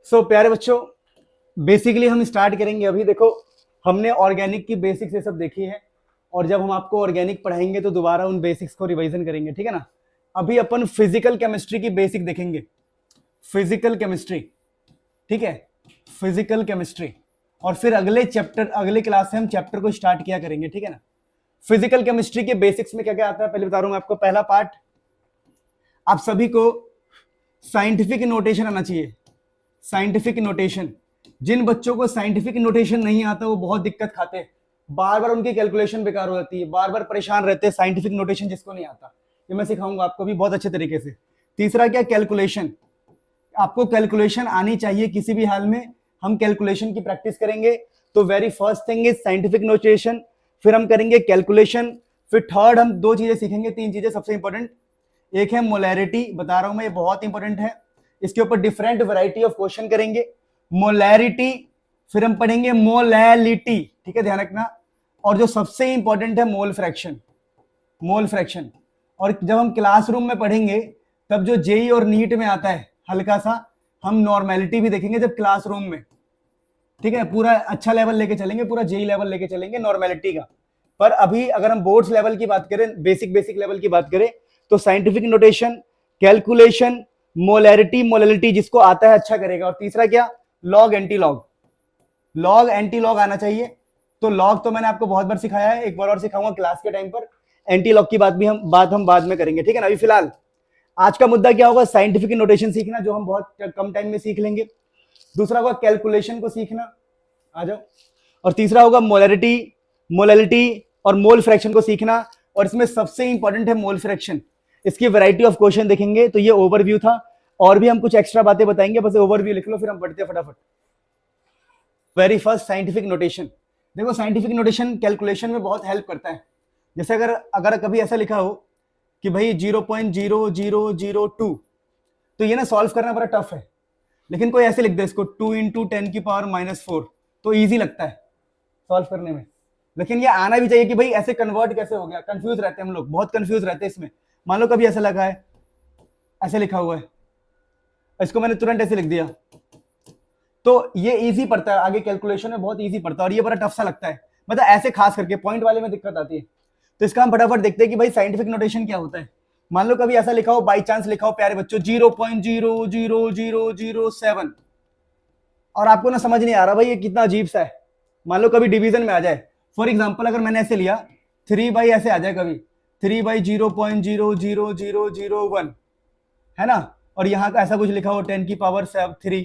प्यारे बच्चों, बेसिकली हम स्टार्ट करेंगे। अभी देखो, हमने ऑर्गेनिक की बेसिक्स ये सब देखी है, और जब हम आपको ऑर्गेनिक पढ़ाएंगे तो दोबारा उन बेसिक्स को रिवीजन करेंगे, ठीक है ना। अभी अपन फिजिकल केमिस्ट्री की बेसिक देखेंगे, फिजिकल केमिस्ट्री, ठीक है, फिजिकल केमिस्ट्री। और फिर अगले चैप्टर, अगले क्लास से हम चैप्टर को स्टार्ट किया करेंगे, ठीक है ना। फिजिकल केमिस्ट्री के बेसिक्स में क्या क्या आता है पहले बता रहा हूं मैं आपको। पहला पार्ट, आप सभी को साइंटिफिक नोटेशन आना चाहिए। साइंटिफिक नोटेशन, जिन बच्चों को साइंटिफिक नोटेशन नहीं आता वो बहुत दिक्कत खाते हैं, बार बार उनकी कैलकुलेशन बेकार हो जाती है, बार बार परेशान रहते हैं। साइंटिफिक नोटेशन जिसको नहीं आता, ये मैं सिखाऊंगा आपको भी बहुत अच्छे तरीके से। तीसरा क्या, कैलकुलेशन। आपको कैलकुलेशन आनी चाहिए किसी भी हाल में। हम कैलकुलेशन की प्रैक्टिस करेंगे, तो very first thing is scientific notation, फिर हम करेंगे कैलकुलेशन, फिर थर्ड हम दो चीजें सीखेंगे, तीन चीजें सबसे इंपॉर्टेंट। एक है मोलैरिटी, बता रहा हूं मैं, ये बहुत इंपॉर्टेंट है, इसके ऊपर डिफरेंट वैरायटी ऑफ क्वेश्चन करेंगे। मोलैरिटी, फिर हम पढ़ेंगे मोलैलिटी, ठीक है, ध्यान रखना। और जो सबसे इंपॉर्टेंट है मोल फ्रैक्शन, मोल फ्रैक्शन। और जब हम क्लासरूम में पढ़ेंगे तब जो जेई और नीट में आता है हल्का सा, हम नॉर्मेलिटी भी देखेंगे जब क्लासरूम में, ठीक है। पूरा अच्छा लेवल लेके चलेंगे, पूरा जेई लेवल लेके चलेंगे नॉर्मेलिटी का। पर अभी अगर हम बोर्ड्स लेवल की बात करें, बेसिक बेसिक लेवल की बात करें, तो scientific notation, calculation, molarity, molality जिसको आता है अच्छा करेगा। और तीसरा क्या, log anti log, log anti log आना चाहिए। तो लॉग तो मैंने आपको बहुत बार सिखाया है, एक बार और सिखाऊंगा क्लास के टाइम पर। एंटी लॉग की बात हम बाद में करेंगे, ठीक है ना। अभी फिलहाल आज का मुद्दा क्या होगा, साइंटिफिक नोटेशन सीखना, जो हम बहुत कम टाइम में सीख लेंगे। दूसरा होगा कैलकुलेशन को सीखना, आ जाओ। और तीसरा होगा मोलैरिटी, मोलैलिटी और मोल फ्रैक्शन को सीखना। और इसमें सबसे इंपॉर्टेंट है मोल फ्रैक्शन। इसकी वैरायटी ऑफ क्वेश्चन देखेंगे। तो ये ओवरव्यू था, और भी हम कुछ एक्स्ट्रा बातें बताएंगे, बस ओवरव्यू लिख लो, फिर हम बढ़ते हैं फटाफट। Very first, scientific notation. देखो, साइंटिफिक नोटेशन कैलकुलेशन में बहुत हेल्प करता है। जैसे अगर अगर कभी ऐसा लिखा हो कि भाई 0.0002, तो ये ना सॉल्व करना बड़ा टफ है। लेकिन कोई ऐसे लिख दे इसको 2 इंटू 10⁻⁴, तो ईजी लगता है सॉल्व करने में। लेकिन ये आना भी चाहिए कि भाई ऐसे कन्वर्ट कैसे हो गया। कंफ्यूज रहते हैं हम लोग, बहुत कंफ्यूज रहते हैं इसमें। मान लो कभी ऐसा लगा है, ऐसे लिखा हुआ है, इसको मैंने तुरंत ऐसे लिख दिया, तो ये इजी पड़ता है, आगे कैलकुलेशन में बहुत इजी पड़ता है। और ये बड़ा टफ सा लगता है, मतलब ऐसे खास करके पॉइंट वाले में दिक्कत आती है। तो इसका हम फटाफट देखते हैं कि भाई साइंटिफिक नोटेशन क्या होता है। मान लो कभी ऐसा लिखा हो, बाई चांस लिखा हो प्यारे बच्चों 0.00007, और आपको ना समझ नहीं आ रहा भाई ये कितना अजीब सा है। मान लो कभी डिवीजन में आ जाए, फॉर एग्जाम्पल अगर मैंने ऐसे लिया 3 ऐसे आ जाए कभी 3/0.00001, है ना। और यहाँ का ऐसा कुछ लिखा हो 10⁻³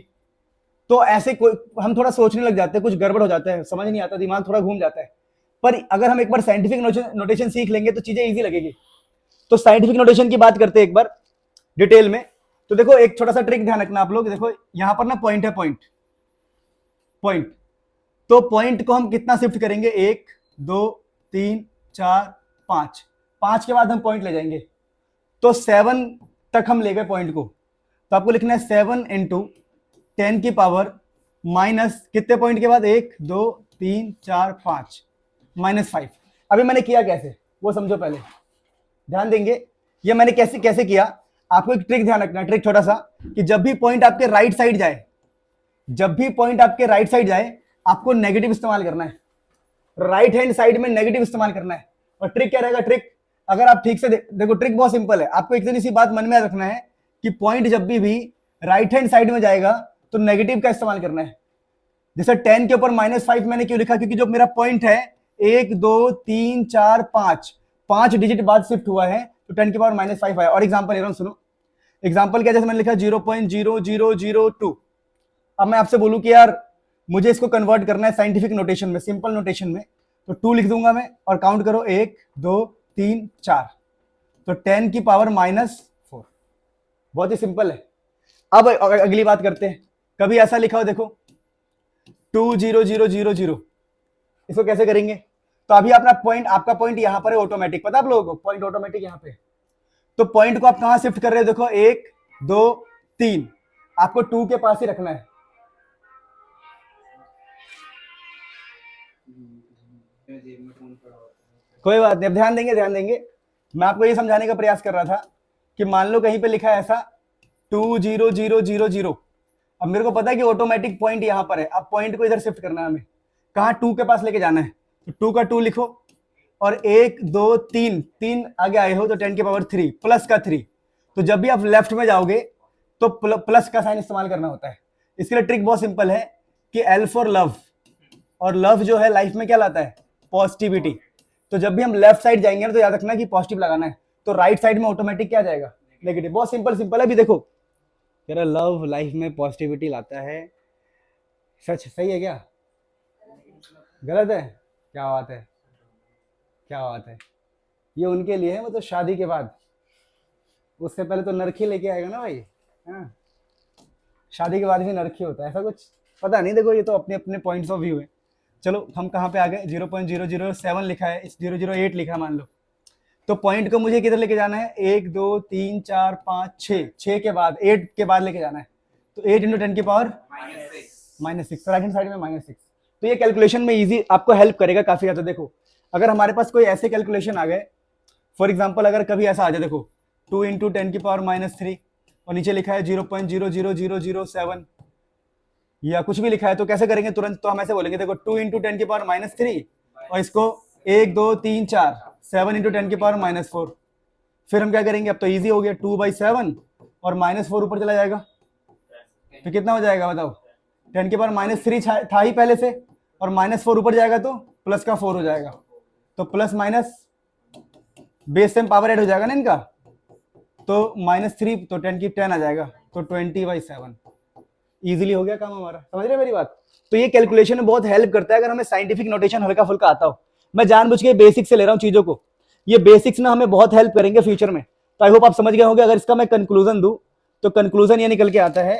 तो ऐसे कोई हम थोड़ा सोचने लग जाते हैं, कुछ गड़बड़ हो जाता है, समझ नहीं आता, दिमाग थोड़ा घूम जाता है। पर अगर हम एक बार साइंटिफिक नोटेशन सीख लेंगे तो चीजें इजी लगेगी। तो साइंटिफिक नोटेशन की बात करते हैं एक बार डिटेल में। तो देखो, एक छोटा सा ट्रिक ध्यान रखना आप लोग। देखो यहां पर ना पॉइंट है, पॉइंट पॉइंट। तो पॉइंट को हम कितना शिफ्ट करेंगे, 1 2 3 4 5, 5 के बाद हम पॉइंट ले जाएंगे। तो 7 तक हम ले गए पॉइंट को, तो आपको लिखना है 7 इंटू 10⁻⁻, कितने पॉइंट के बाद, 1 2 3 4 5 -5। अभी मैंने किया कैसे वो समझो पहले, ध्यान देंगे। ये मैंने कैसे कैसे किया, आपको एक ट्रिक ध्यान रखना, ट्रिक छोटा सा, कि जब भी पॉइंट आपके राइट साइड जाए, जब भी पॉइंट आपके राइट साइड जाए, आपको नेगेटिव इस्तेमाल करना है। राइट हैंड साइड में नेगेटिव इस्तेमाल करना है। और ट्रिक क्या रहेगा, ट्रिक अगर आप ठीक से देखो, ट्रिक बहुत सिंपल है। आपको एक सी बात मन में रखना है कि पॉइंट जब भी राइट हैंड साइड में जाएगा तो नेगेटिव का इस्तेमाल करना है। जैसे 10 के ऊपर -5 मैंने क्यों लिखा, क्योंकि जो मेरा पॉइंट है 1 2 3 4 5, 5 डिजिट बाद शिफ्ट हुआ है, तो 10⁻⁻5 आया। और एग्जांपल ले रहा हूं, सुनो। एग्जांपल क्या, जैसे मैंने लिखा 0.0002। अब मैं आपसे बोलूं कि यार मुझे इसको कन्वर्ट करना है साइंटिफिक नोटेशन में, सिंपल नोटेशन में, तो 2 लिख दूंगा मैं, और काउंट करो 1 2 3 4, तो 10⁻⁻4। बहुत ही सिंपल है। अब अगली बात करते हैं। कभी ऐसा लिखा हो देखो 20000, इसको कैसे करेंगे। तो अभी अपना पॉइंट, आपका पॉइंट यहां पर है ऑटोमेटिक, पता आप लोगों को, पॉइंट ऑटोमेटिक यहां पे। तो पॉइंट को आप कहां शिफ्ट कर रहे हो, देखो 1 2 3, आपको 2 के पास ही रखना है। कोई बात नहीं, अब ध्यान देंगे, ध्यान देंगे। मैं आपको ये समझाने का प्रयास कर रहा था कि मान लो कहीं पे लिखा है ऐसा 20000, अब मेरे को पता है कि ऑटोमेटिक पॉइंट यहाँ पर है, अब पॉइंट को इधर शिफ्ट करना है हमें, कहाँ 2 के पास लेके जाना है, तो 2 का 2 लिखो और 1 2 3 3 आगे आए हो तो 10 की पावर 3 प्लस का 3, तो जब भी आप लेफ्ट में जाओगे तो प्लस का साइन इस्तेमाल करना होता है। इसके लिए ट्रिक बहुत सिंपल है कि L फॉर लव, और लव जो है लाइफ में क्या लाता है, पॉजिटिविटी, तो जब भी हम लेफ्ट साइड जाएंगे ना तो याद रखना कि पॉजिटिव लगाना है, तो राइट साइड में ऑटोमेटिक क्या जाएगा, नेगेटिव। बहुत सिंपल सिंपल है। अभी देखो तेरा लव लाइफ में पॉजिटिविटी लाता है, सच सही है क्या, गलत है, क्या बात है, क्या बात है, ये उनके लिए है, वो तो शादी के बाद, उससे पहले तो नरखी लेके आएगा ना भाई, हाँ शादी के बाद भी नरखी होता है, ऐसा कुछ पता नहीं, देखो ये तो अपने अपने पॉइंट्स ऑफ व्यू है। चलो हम कहाँ पे आ गए, 0.007 लिखा है, 008 लिखा है मान लो, तो पॉइंट को मुझे किधर लेके जाना है, 1 2 3 4 5 6, 6 के बाद 8 के बाद लेके जाना है, तो 8 इंटू 10 की पावर -6, राइट हैंड साइड में -6, तो ये कैलकुलेशन में इजी आपको हेल्प करेगा काफी ज्यादा। देखो अगर हमारे पास कोई ऐसे कैलकुलेशन आ गए, फॉर एग्जाम्पल अगर कभी ऐसा आ जाए, देखो 2 इंटू 10 की पावर -3 और नीचे लिखा है 0.00007 या कुछ भी लिखा है, तो कैसे करेंगे तुरंत, तो हम ऐसे बोलेंगे देखो 2 इंटू 10 की पावर -3 और इसको 1 2 3 4 7 इंटू 10 की पावर -4, फिर हम क्या करेंगे, अब तो इजी हो गया, 2/7 और -4 ऊपर चला जाएगा, तो कितना हो जाएगा बताओ, 10 की पावर -3 था ही पहले से, और -4 ऊपर जाएगा तो प्लस का 4 हो जाएगा, तो plus minus base same power add हो जाएगा ना इनका, तो -3 तो 10 की 10 आ जाएगा, तो 20/7 इजीली हो गया काम हमारा। समझ रहे मेरी बात, तो ये कैलकुलेशन में बहुत हेल्प करता है अगर हमें साइंटिफिक नोटेशन हल्का फुल्का आता हो। मैं जानबूझ के बेसिक से ले रहा हूँ चीजों को, ये बेसिक्स ना हमें बहुत हेल्प करेंगे फ्यूचर में, तो आई होप आप समझ गए होंगे। अगर इसका मैं कंक्लूजन दूं तो कंक्लूजन ये निकल के आता है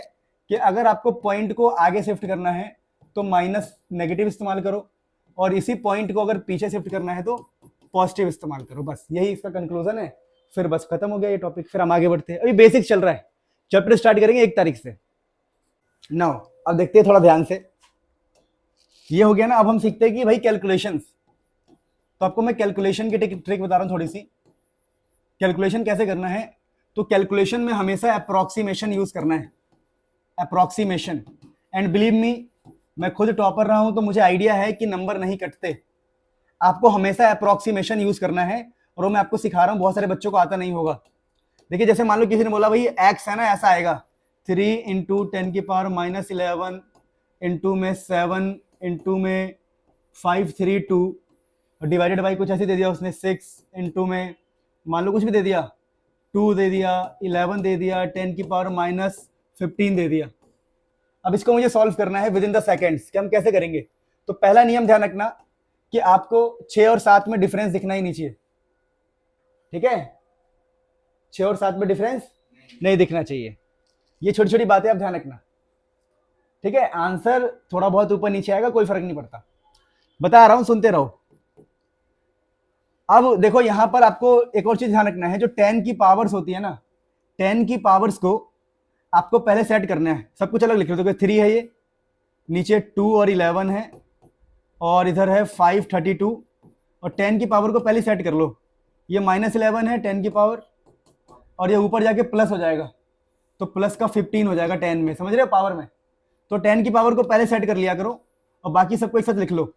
कि अगर आपको पॉइंट को आगे शिफ्ट करना है तो माइनस नेगेटिव इस्तेमाल करो, और इसी पॉइंट को अगर पीछे शिफ्ट करना है तो पॉजिटिव इस्तेमाल करो, बस यही इसका कंक्लूजन है। फिर बस खत्म हो गया ये टॉपिक, फिर हम आगे बढ़ते हैं। अभी बेसिक्स चल रहा है, चैप्टर स्टार्ट करेंगे 1 तारीख से। नाउ अब देखते हैं थोड़ा ध्यान से, ये हो गया ना, अब हम सीखते हैं कि भाई कैलकुलेशंस, तो आपको मैं कैलकुलेशन की ट्रिक बता रहा हूं थोड़ी सी। कैलकुलेशन कैसे करना है, तो कैलकुलेशन में हमेशा अप्रोक्सीमेशन यूज करना है, अप्रोक्सीमेशन, एंड बिलीव मी मैं खुद टॉपर रहा हूं तो मुझे आइडिया है कि नंबर नहीं कटते, आपको हमेशा अप्रोक्सीमेशन यूज करना है, और वो मैं आपको सिखा रहा हूं, बहुत सारे बच्चों को आता नहीं होगा। देखिए जैसे मान लो किसी ने बोला भाई एक्स है ना, ऐसा आएगा 3 इंटू 10 की पावर -11 इंटू में 7 इंटू में 532 डिवाइडेड बाई कुछ ऐसे दे दिया उसने 6 इंटू में मान लो कुछ भी दे दिया 2 दे दिया 11 दे दिया 10 की पावर -15 दे दिया। अब इसको मुझे सॉल्व करना है विद इन द सेकेंड्स कि हम कैसे करेंगे। तो पहला नियम ध्यान रखना कि आपको 6 और 7 में डिफरेंस दिखना ही नहीं चाहिए, ठीक है, 6 और 7 में डिफरेंस नहीं दिखना चाहिए, ये छोटी छोटी बातें आप ध्यान रखना, ठीक है। आंसर थोड़ा बहुत ऊपर नीचे आएगा, कोई फर्क नहीं पड़ता, बता रहा हूं सुनते रहो। अब देखो यहां पर आपको एक और चीज ध्यान रखना है, जो 10 की पावर्स होती है ना, 10 की पावर्स को आपको पहले सेट करना है, सब कुछ अलग लिख लो, तो 3 है ये, नीचे 2 और 11 है, और इधर है 532, और 10 की पावर को पहले सेट कर लो, ये -11 है 10 की पावर, और ये ऊपर जाके प्लस हो जाएगा, तो प्लस का 15 हो जाएगा 10 में, समझ रहे हो पावर में। तो 10 की पावर को पहले सेट कर लिया करो, और बाकी सबको एक साथ लिख लो।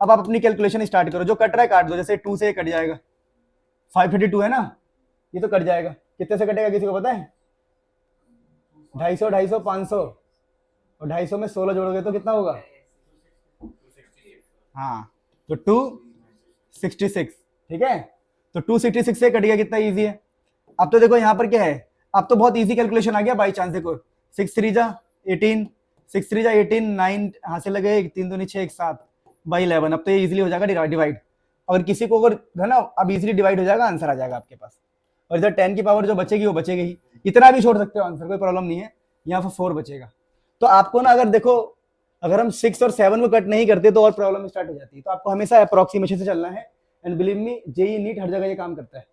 अब आप अपनी कैलकुलेशन स्टार्ट करो, जो कट रहा है काट दो, जैसे 2 से कट जाएगा, 532 है ना, ये तो कट जाएगा, कितने से कटेगा किसी को पता है, 250 250 500, और 250 में 16 जोड़ोगे तो कितना होगा, हाँ तो 266, ठीक है, तो 266 से कट गया, कितना इजी है। अब तो देखो यहाँ पर क्या है, अब तो बहुत इजी कैलकुलेशन आ गया बाई चांस। देखो 6 3 जा 18, 6 3 जा 18, 9 हाथ से लगे, 3 2 6 1 7 बाई 11, अब तो ये इजीली हो जाएगा डिवाइड। अगर किसी को अगर है ना, अब इजीली डिवाइड हो जाएगा, आंसर आ जाएगा आपके पास, और इधर 10 की पावर जो बचेगी वो बचेगी ही, इतना भी छोड़ सकते हो आंसर, कोई प्रॉब्लम नहीं है, यहाँ पर 4 बचेगा। तो आपको ना अगर देखो, अगर हम 6 और 7 को कट नहीं करते तो और प्रॉब्लम स्टार्ट हो जाती है, तो आपको हमेशा अप्रोक्सीमेशन से चलना है। And believe me JEE NEET हर जगह ये काम करता है।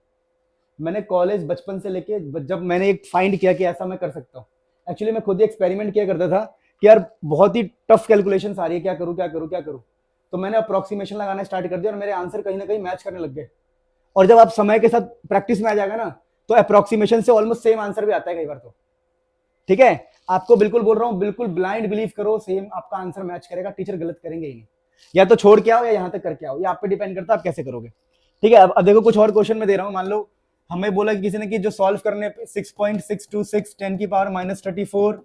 मैंने कॉलेज बचपन से लेके जब मैंने एक फाइंड किया कि ऐसा मैं कर सकता हूँ, एक्चुअली मैं खुद ही एक्सपेरिमेंट किया करता था कि यार बहुत ही टफ कैलकुलेशन आ रही है, क्या करूँ क्या करूँ क्या करूँ, तो मैंने अप्रोक्सीमेशन लगाना स्टार्ट कर दिया, और मेरे आंसर कहीं ना कहीं मैच करने लग गए। और जब आप समय के साथ प्रैक्टिस में आ जाएगा ना, तो अप्रोक्सीमेशन से ऑलमोस्ट सेम आंसर भी आता है कई बार, तो ठीक है, आपको बिल्कुल बोल रहा हूँ, बिल्कुल ब्लाइंड बिलीव करो, सेम आपका आंसर मैच करेगा, टीचर गलत करेंगे ही नहीं। या तो छोड़ के आओ या यहाँ तक करके आओ, ये आप पे डिपेंड करता है आप कैसे करोगे। ठीक है, अब देखो कुछ और क्वेश्चन में दे रहा हूँ। मान लो हमें बोला कि किसी ने कि जो सॉल्व करने पे 6.626 10 की पावर -34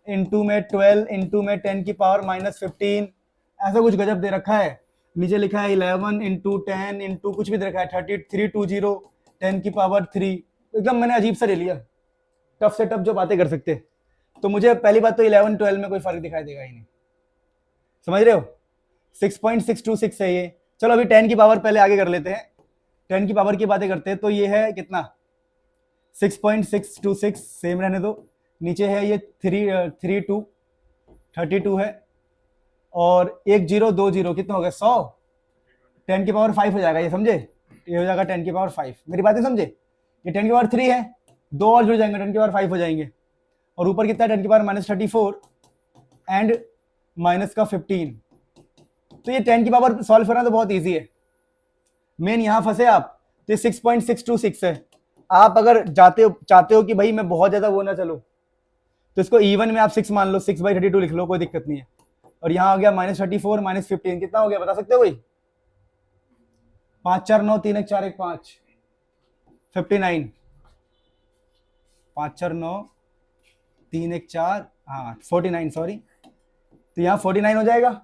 इंटू में 12 इंटू में 10 की पावर -15 ऐसा कुछ गजब दे रखा है। नीचे लिखा है 11 इंटू 10 इंटू कुछ भी दे रखा है 3320 10 की पावर 3। एकदम मैंने अजीब सा ले लिया, टफ से टफ जो बातें कर सकते। तो मुझे पहली बात तो 11 12 में कोई फर्क दिखाई देगा ही नहीं, समझ रहे हो। 6.626 है ये। चलो अभी 10 की पावर पहले आगे कर लेते हैं, 10 की पावर की बातें करते हैं। तो ये है कितना 6.626 सेम रहने दो। नीचे है ये 32 है और 1 0 2 0 कितना हो गया 100। 10 की पावर 5 हो जाएगा ये, समझे, ये हो जाएगा 10 की पावर 5। मेरी बातें समझे, ये 10 की पावर 3 है, दो और जुड़ जाएंगे 10 की पावर 5 हो जाएंगे। और ऊपर कितना है 10 की पावर -34 एंड माइनस का 15। तो ये 10 की पावर सॉल्व करना तो बहुत इजी है, मेन यहां फंसे आप। तो ये 6.626 है। आप अगर चाहते हो कि भाई मैं बहुत ज्यादा वो ना चलो, तो इसको इवन में आप 6 मान लो, 6/32 लिख लो, कोई दिक्कत नहीं है। और यहाँ हो गया -34 -15 कितना हो गया बता सकते हो कोई? 5 4 9 3 1 4 1 5 59। 5 4 9 3 1 4 हाँ 49 सॉरी। तो यहाँ 49 हो जाएगा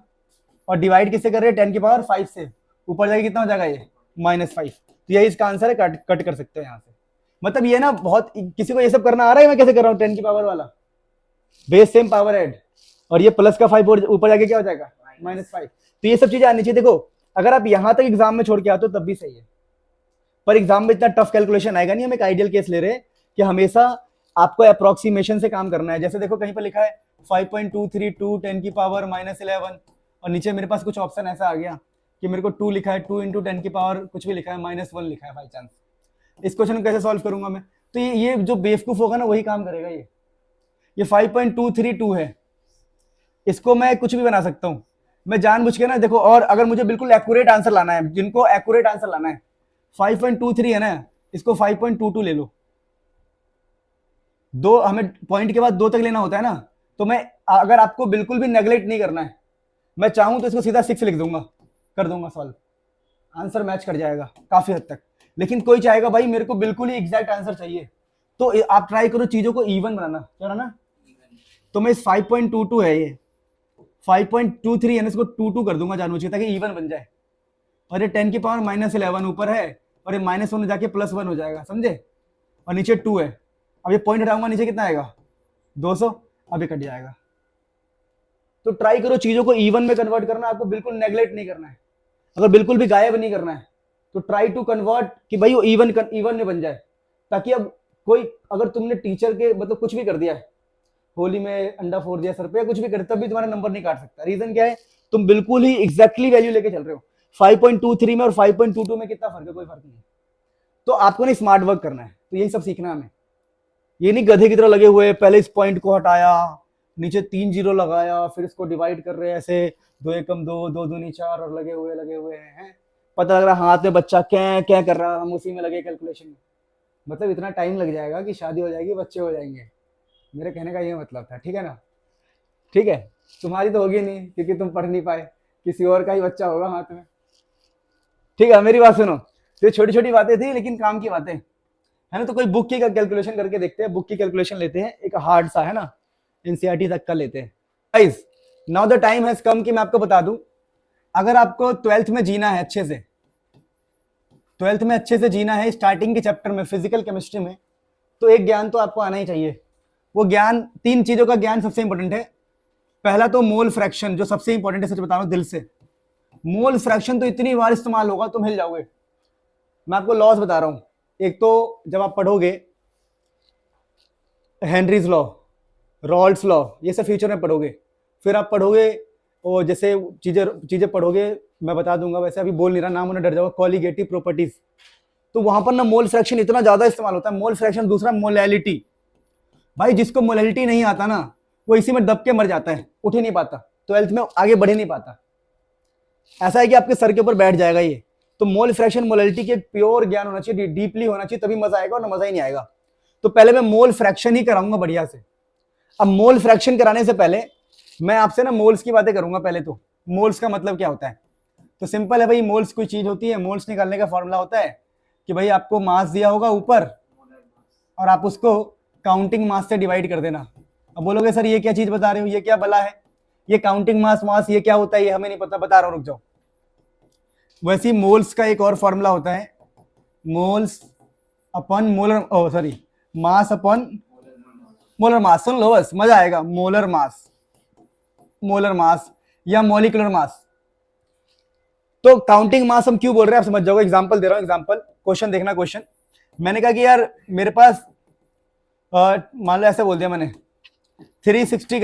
और डिवाइड किससे कर रहे हैं 10 की पावर 5 से, ऊपर जाके कितना हो जाएगा ये -5। तो यही इसका आंसर है, कट कर सकते हैं यहाँ से। मतलब ये ना बहुत, किसी को ये सब करना आ रहा है मैं कैसे कर रहा हूँ 10 की पावर वाला, बेस सेम पावर ऐड और ये प्लस का 5 ऊपर जाके क्या हो जाएगा -5। तो ये सब चीजें आनी चाहिए। देखो अगर आप यहां तक एग्जाम में छोड़ के आते हो तब भी सही है, पर एग्जाम में इतना टफ कैलकुलेशन आएगा नहीं। हम एक आइडियल केस ले रहे हैं कि हमेशा आपको अप्रोक्सीमेशन से काम करना है। जैसे देखो कहीं पर लिखा है 5.232 10 की पावर -11 और नीचे मेरे पास कुछ ऑप्शन ऐसा आ गया कि मेरे को 2 लिखा है, 2 इंटू 10 की पावर कुछ भी लिखा है, -1 लिखा है बाई चांस। इस क्वेश्चन को कैसे सॉल्व करूंगा मैं? तो ये जो बेवकूफ होगा ना वही काम करेगा। ये 5.232 है, इसको मैं कुछ भी बना सकता हूं। मैं जानबूझ के ना देखो, और अगर मुझे बिल्कुल एक्यूरेट आंसर लाना है, जिनको एक्यूरेट आंसर लाना है 5.23 है ना, इसको 5.22 ले लो। दो हमें पॉइंट के बाद 2 तक लेना होता है ना, तो मैं अगर आपको बिल्कुल भी नेग्लेक्ट नहीं करना है, मैं चाहूं तो इसको सीधा 6 लिख दूंगा, कर दूंगा सॉल्व, आंसर मैच कर जाएगा काफी हद तक। लेकिन कोई चाहेगा भाई मेरे को बिल्कुल ही एग्जैक्ट आंसर चाहिए, तो आप ट्राई करो चीजों को इवन बनाना, क्या बनाना। तो मैं इस 5.22 है ये 5.23 है, इसको 22 कर दूंगा जानबूझ के ताकि इवन बन जाए। और ये 10 की पावर -11 ऊपर है और ये -1 जाके +1 हो जाएगा, समझे। और नीचे 2 है, अब ये पॉइंट हटाऊंगा नीचे कितना आएगा 200, अभी कट जाएगा। तो ट्राई करो चीजों को इवन में कन्वर्ट करना, आपको बिल्कुल नेग्लेक्ट नहीं करना है। अगर बिल्कुल भी गायब नहीं करना है तो ट्राई टू कन्वर्ट कि भाई वो इवन में बन जाए, ताकि अब कोई अगर तुमने टीचर के मतलब कुछ भी कर दिया है, होली में अंडा फोड़ दिया सर पे या कुछ भी करे, तब भी तुम्हारा नंबर नहीं काट सकता। रीजन क्या है, तुम बिल्कुल ही एग्जैक्टली वैल्यू लेके चल रहे हो। 5.23 में और 5.22 में कितना फर्क है, कोई फर्क नहीं है। तो आपको नहीं स्मार्ट वर्क करना है, तो यही सब सीखना है हमें। ये नहीं गधे की तरह लगे हुए पहले इस पॉइंट को हटाया, नीचे 3 0 लगाया, फिर इसको डिवाइड कर रहे हैं ऐसे 2 एकम 2 2 दूनी 4 और लगे हुए हैं। पता लग रहा हाथ में बच्चा क्या कर रहा, हम उसी में लगे कैलकुलेशन में। मतलब इतना टाइम लग जाएगा कि शादी हो जाएगी, बच्चे हो जाएंगे। मेरे कहने का ये मतलब था, ठीक है ना। ठीक है, तुम्हारी तो होगी नहीं क्योंकि तुम पढ़ नहीं पाए, किसी और का ही बच्चा होगा हाथ में। ठीक है, मेरी बात सुनो। तो छोटी छोटी बातें थी लेकिन काम की बातें है ना। तो कोई बुक की कैलकुलेशन करके देखते हैं, बुक की कैलकुलेशन लेते हैं, एक हार्ड सा है ना, एनसीईआरटी तक का लेते हैं। Guys now the time has come कि मैं आपको बता दूं, अगर आपको 12th में जीना है अच्छे से, 12th में अच्छे से जीना है स्टार्टिंग के चैप्टर में फिजिकल केमिस्ट्री में, तो एक ज्ञान तो आपको आना ही चाहिए। वो ज्ञान, 3 चीजों का ज्ञान सबसे इंपॉर्टेंट है। पहला तो मोल फ्रैक्शन, जो सबसे इंपॉर्टेंट है, सच बता रहा हूं दिल से। मोल फ्रैक्शन तो इतनी बार इस्तेमाल होगा तुम हिल जाओगे। मैं आपको लॉस बता रहा हूं। एक तो जब आप पढ़ोगे हेनरीज लॉ, रॉल्ड्स लॉ, ये सब फ्यूचर में पढ़ोगे। फिर आप पढ़ोगे और जैसे चीजें पढ़ोगे, मैं बता दूंगा, वैसे अभी बोल नहीं रहा, नाम उन्हें डर जाओगे, कॉलीगेटिव प्रॉपर्टीज। तो वहां पर ना मोल फ्रैक्शन इतना ज्यादा इस्तेमाल होता है। मोल फ्रैक्शन, दूसरा मोलैलिटी। भाई जिसको मोलैलिटी नहीं आता ना, वो इसी में दब के मर जाता है, उठ ही नहीं पाता, 12th में आगे बढ़ ही नहीं पाता। ऐसा है कि आपके सर के ऊपर बैठ जाएगा ये। तो मोल फ्रैक्शन, मोलैलिटी के प्योर ज्ञान होना चाहिए, डीपली होना चाहिए, तभी मजा आएगा, और ना मजा ही नहीं आएगा। तो पहले मैं मोल फ्रैक्शन ही कराऊंगा बढ़िया से। अब मोल फ्रैक्शन कराने से पहले मैं आपसे ना मोल्स की बातें करूंगा। पहले तो मोल्स का मतलब क्या होता है, तो सिंपल है भाई, मोल्स कोई चीज होती है, मोल्स निकालने का फॉर्मूला होता है कि भाई आपको मास दिया होगा ऊपर और आप उसको काउंटिंग मास से डिवाइड कर देना। अब बोलोगे सर ये क्या चीज बता रहे हो, ये क्या बला है, ये काउंटिंग मास ये क्या होता है, ये हमें नहीं पता, बता रहा हूं, रुक जाओ। वैसे ही मोल्स का एक और फॉर्मूला होता है, मोल्स अपन मोलर, सॉरी, मास अपन मोलर मास। सुन लो बस, मजा आएगा। मोलर मास, मोलर मास या मॉलिक्यूलर मास। तो काउंटिंग मास हम क्यों बोल रहे हैं आप समझ जाओगे। एग्जांपल दे रहा हूं, एग्जांपल, क्वेश्चन देखना। क्वेश्चन मैंने कहा कि यार मेरे पास मान लो ऐसे बोल दिया मैंने 360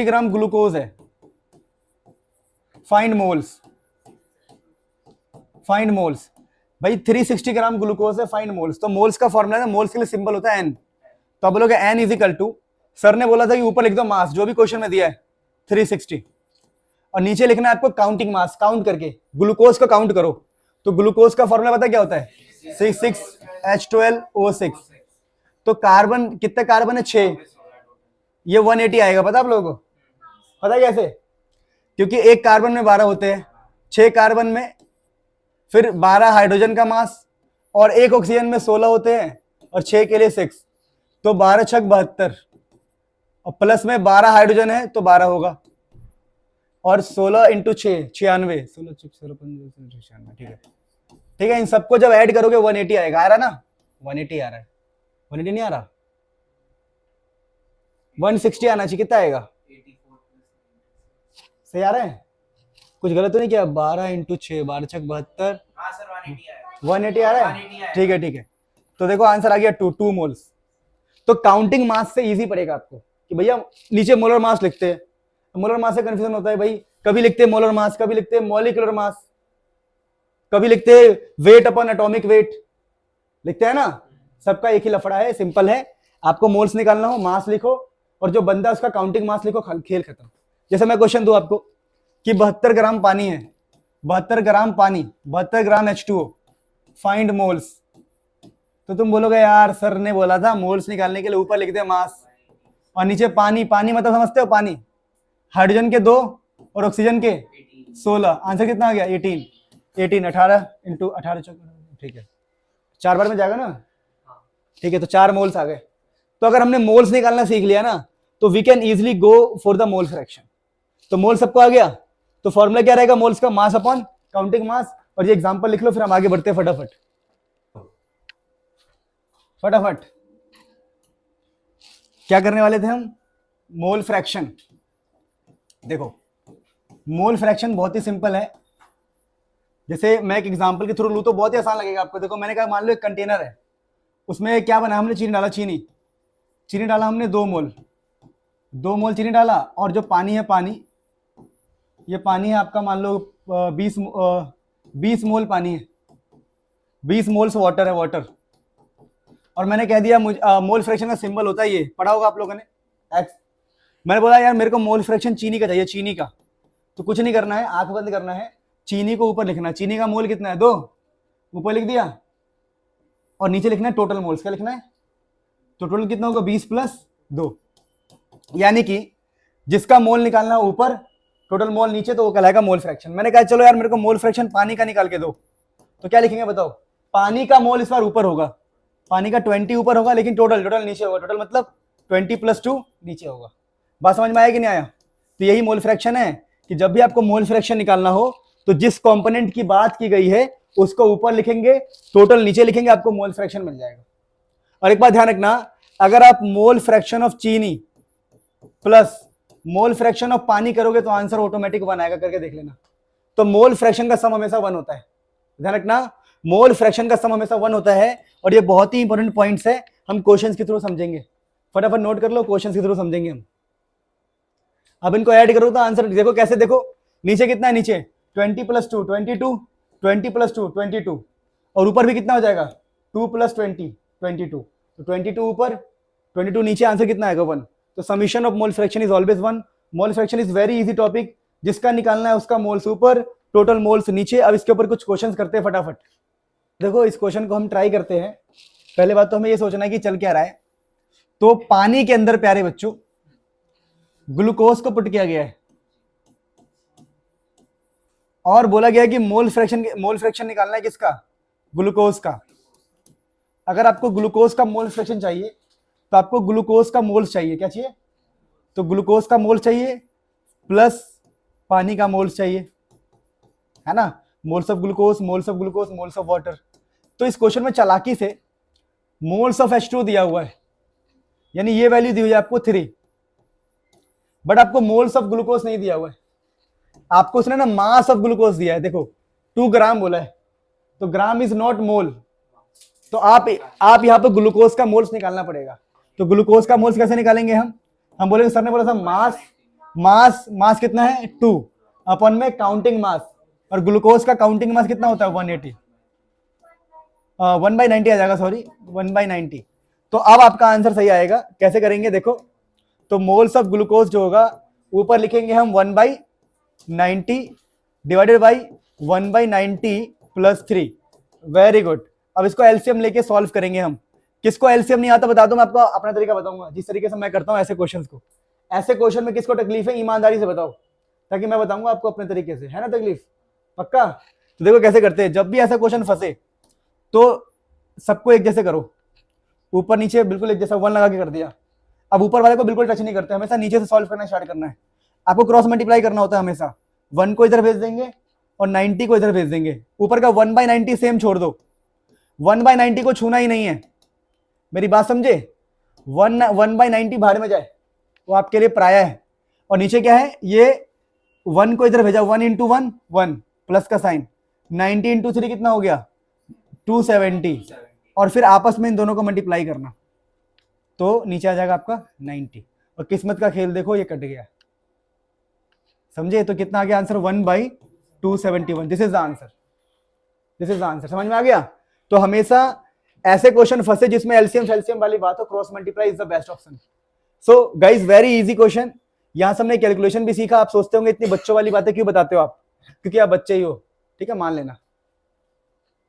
ग्राम ग्लूकोज है, फाइंड मोल्स। फाइंड मोल्स भाई 360 ग्राम ग्लूकोज है, फाइंड मोल्स। तो मोल्स का फॉर्मूला है, मोल्स के लिए सिंबल होता है एन। तो आप बोलोगे N is equal to, sir ने बोला था कि ऊपर लिख दो मास, जो भी क्वेश्चन में दिया है 360, और नीचे लिखना है आपको काउंटिंग मास, काउंट करके ग्लूकोज का काउंट करो। तो ग्लूकोज का फॉर्मूला पता क्या होता है, 6H12O6। तो कार्बन, कितने कार्बन है, 6, ये 180 आएगा। पता आप लोगों को, पता कैसे, क्योंकि एक कार्बन में 12 होते हैं, 6 कार्बन में फिर 12 हाइड्रोजन का मास, और एक ऑक्सीजन में 16 होते हैं, और 6 के लिए 6, तो 12 छक 72, और प्लस में 12 हाइड्रोजन है तो 12 होगा, और 16 इंटू 6 96, 16 छक 16 95, ठीक है। ठीक है, इन सबको जब ऐड करोगे 180 आएगा। आ रहा ना, 180 आ रहा है, 180 नहीं आ रहा, 160 आना चाहिए। कितना आएगा, सही आ रहा है, कुछ गलत तो नहीं किया। 12 इंटू 6, 12 छक 72, 180 आ रहा है, ठीक है ठीक है। तो देखो आंसर आ गया 2 मोल्स। तो काउंटिंग मास से इजी पड़ेगा आपको कि भैया नीचे मोलर मास लिखते हैं। मोलर मास से कंफ्यूजन होता है भाई, कभी लिखते हैं मोलर मास, कभी लिखते हैं मॉलिक्यूलर मास, कभी लिखते हैं वेट अपन एटॉमिक वेट, लिखते हैं ना। सबका एक ही लफड़ा है, सिंपल है। आपको मोल्स निकालना हो, मास लिखो, और जो बंदा उसका काउंटिंग मास लिखो, खेल खत्म। जैसे मैं क्वेश्चन दूं आपको कि 72 ग्राम पानी है, 72 ग्राम पानी, 72 ग्राम H2O, फाइंड मोल्स। तो तुम बोलोगे यार सर ने बोला था मोल्स निकालने के लिए ऊपर लिख दे मास, और नीचे पानी। पानी मतलब समझते हो, पानी हाइड्रोजन के 2 और ऑक्सीजन के 16। आंसर कितना आ गया, 18। 18 इंटू 18, ठीक है, 4 बार में जाएगा ना, ठीक है। तो 4 मोल्स आ गए। तो अगर हमने मोल्स निकालना सीख लिया ना, तो we can easily go for the mole fraction. तो मोल सबको आ गया। तो फॉर्मूला क्या रहेगा मोल्स का, मास अपॉन काउंटिंग मास। और ये एग्जांपल लिख लो, फिर हम आगे बढ़ते हैं फटाफट फटाफट। क्या करने वाले थे हम, मोल फ्रैक्शन। देखो मोल फ्रैक्शन बहुत ही सिंपल है। जैसे मैं एक एग्जांपल के थ्रू लूं तो बहुत ही आसान लगेगा आपको। देखो मैंने कहा मान लो एक कंटेनर है, उसमें क्या बना, हमने चीनी डाला, चीनी डाला हमने 2 मोल, 2 मोल चीनी डाला। और जो पानी है, पानी, ये पानी है आपका, मान लो 20 मोल पानी है, 20 मोल्स वाटर है, वाटर। और मैंने कह दिया मोल फ्रैक्शन का सिंबल होता है ये, पढ़ा होगा आप लोगों ने, एक्स। मैंने बोला यार मेरे को मोल फ्रैक्शन चीनी का चाहिए, चीनी का। तो कुछ नहीं करना है, आंख बंद करना है, चीनी को ऊपर लिखना है। चीनी का मोल कितना है, 2, ऊपर लिख दिया, और नीचे लिखना है टोटल मोल्स। क्या लिखना है, तो टोटल कितना होगा, 20 प्लस 2, यानी कि जिसका मोल निकालना है ऊपर, टोटल मोल नीचे, तो वो कहलाएगा मोल फ्रैक्शन। मैंने कहा चलो यार मेरे को मोल फ्रैक्शन पानी का निकाल के दो, तो क्या लिखेंगे बताओ। पानी का मोल इस बार ऊपर होगा, पानी का 20 ऊपर होगा, लेकिन टोटल नीचे होगा। टोटल मतलब 20 प्लस 2 नीचे होगा। बात समझ में आया कि नहीं आया। तो यही मोल फ्रैक्शन है कि जब भी आपको मोल फ्रैक्शन निकालना हो, तो जिस कंपोनेंट की बात की गई है उसको ऊपर लिखेंगे, टोटल नीचे लिखेंगे, आपको मोल फ्रैक्शन मिल जाएगा। और एक बात ध्यान रखना, अगर आप मोल फ्रैक्शन ऑफ चीनी प्लस मोल फ्रैक्शन ऑफ पानी करोगे तो आंसर ऑटोमेटिक 1 आएगा, करके देख लेना। तो मोल फ्रैक्शन का सम हमेशा 1 होता है, ध्यान रखना, मोल फ्रैक्शन का सम हमेशा 1 होता है। और ये बहुत ही इंपॉर्टेंट पॉइंट्स है, हम क्वेश्चंस के थ्रू समझेंगे। फटाफट नोट कर लो, क्वेश्चंस के थ्रू समझेंगे हम। अब इनको ऐड करो तो आंसर देखो कैसे, देखो नीचे कितना है, नीचे 20 प्लस 2 22, 20 प्लस 2 22, और ऊपर भी कितना हो जाएगा, 2 प्लस 20 22। तो 22 ऊपर, 22 नीचे, आंसर कितना आएगा, 1। तो summation of mole fraction is always 1। Mole fraction is very easy topic, जिसका निकालना है उसका मोल्स ऊपर, टोटल मोल्स नीचे। अब इसके ऊपर कुछ क्वेश्चंस करते हैं फटाफट। देखो इस क्वेश्चन को हम ट्राई करते हैं। पहले बात तो हमें ये सोचना है कि चल क्या रहा है। तो पानी के अंदर प्यारे बच्चों ग्लूकोज को पुट किया गया है और बोला गया है कि मोल फ्रैक्शन निकालना है किसका, ग्लूकोज का। अगर आपको ग्लूकोज का मोल फ्रैक्शन चाहिए तो आपको ग्लूकोज का मोल्स चाहिए, क्या चाहिए, तो ग्लूकोज का मोल चाहिए प्लस पानी का मोल्स चाहिए, है ना, moles of glucose, moles of glucose, moles of water. तो इस क्वेश्चन में चालाकी से मोल्स ऑफ H2 दिया हुआ है, यानी ये वैल्यू दी हुई है आपको 3, बट आपको मोल्स ऑफ ग्लूकोज नहीं दिया हुआ है, आपको उसने ना मास ऑफ ग्लूकोज दिया है। देखो 2 ग्राम बोला है, तो ग्राम इज नॉट मोल, तो आप यहाँ पे ग्लूकोज का मोल्स निकालना पड़ेगा। तो ग्लूकोज का मोल्स कैसे निकालेंगे हम बोलेंगे सर ने बोला था मास कितना है 2 अपन में काउंटिंग मास, और ग्लूकोज का काउंटिंग मास कितना होता है 180, 1/90 आ जाएगा, सॉरी 1/90। तो अब आपका आंसर सही आएगा। कैसे करेंगे देखो, तो मोल्स ऑफ ग्लूकोज जो होगा ऊपर लिखेंगे हम 1/90 divided by 1/90 plus 3। Very good. अब इसको एलसीएम लेके सॉल्व करेंगे हम। किसको एलसीएम नहीं आता बता दो, मैं आपको अपना तरीका बताऊंगा, जिस तरीके से मैं करता हूं ऐसे क्वेश्चंस को। ऐसे क्वेश्चन में किसको तकलीफ है, ईमानदारी से बताओ, ताकि मैं बताऊंगा आपको अपने तरीके से, है ना तकलीफ, पक्का। तो देखो कैसे करते हैं, जब भी ऐसा क्वेश्चन फंसे तो सबको एक जैसे करो, ऊपर नीचे बिल्कुल एक जैसा 1 लगा के कर दिया। अब ऊपर वाले को बिल्कुल टच नहीं करते, हमेशा नीचे से सॉल्व करना स्टार्ट करना है। आपको क्रॉस मल्टीप्लाई करना होता है हमेशा, 1 को इधर भेज देंगे और 90 को इधर भेज देंगे। ऊपर का 1/90 सेम छोड़ दो, 1/90 को छूना ही नहीं है, मेरी बात समझे। 1/90 बाहर में जाए, वो आपके लिए पराया है। और नीचे क्या है, ये 1 को इधर भेजा, 1 इंटू 1 1 प्लस का साइन, 90 इंटू 3 कितना हो गया 270, और फिर आपस में इन दोनों को मल्टीप्लाई करना, तो नीचे आ जाएगा आपका 90। और किस्मत का खेल देखो, ये कट गया, समझे। तो कितना आ गया answer 1/271। This is the answer, this is the answer. समझ में आ गया। तो हमेशा ऐसे क्वेश्चन फंसे जिसमें एलसीएम वाली बात हो, cross multiply is the best option. So guys very easy question. यहां से हमने कैलकुलेशन भी सीखा। आप सोचते होंगे इतनी बच्चों वाली बातें क्यों बताते हो आप, क्योंकि आप बच्चे ही हो, ठीक है, मान लेना।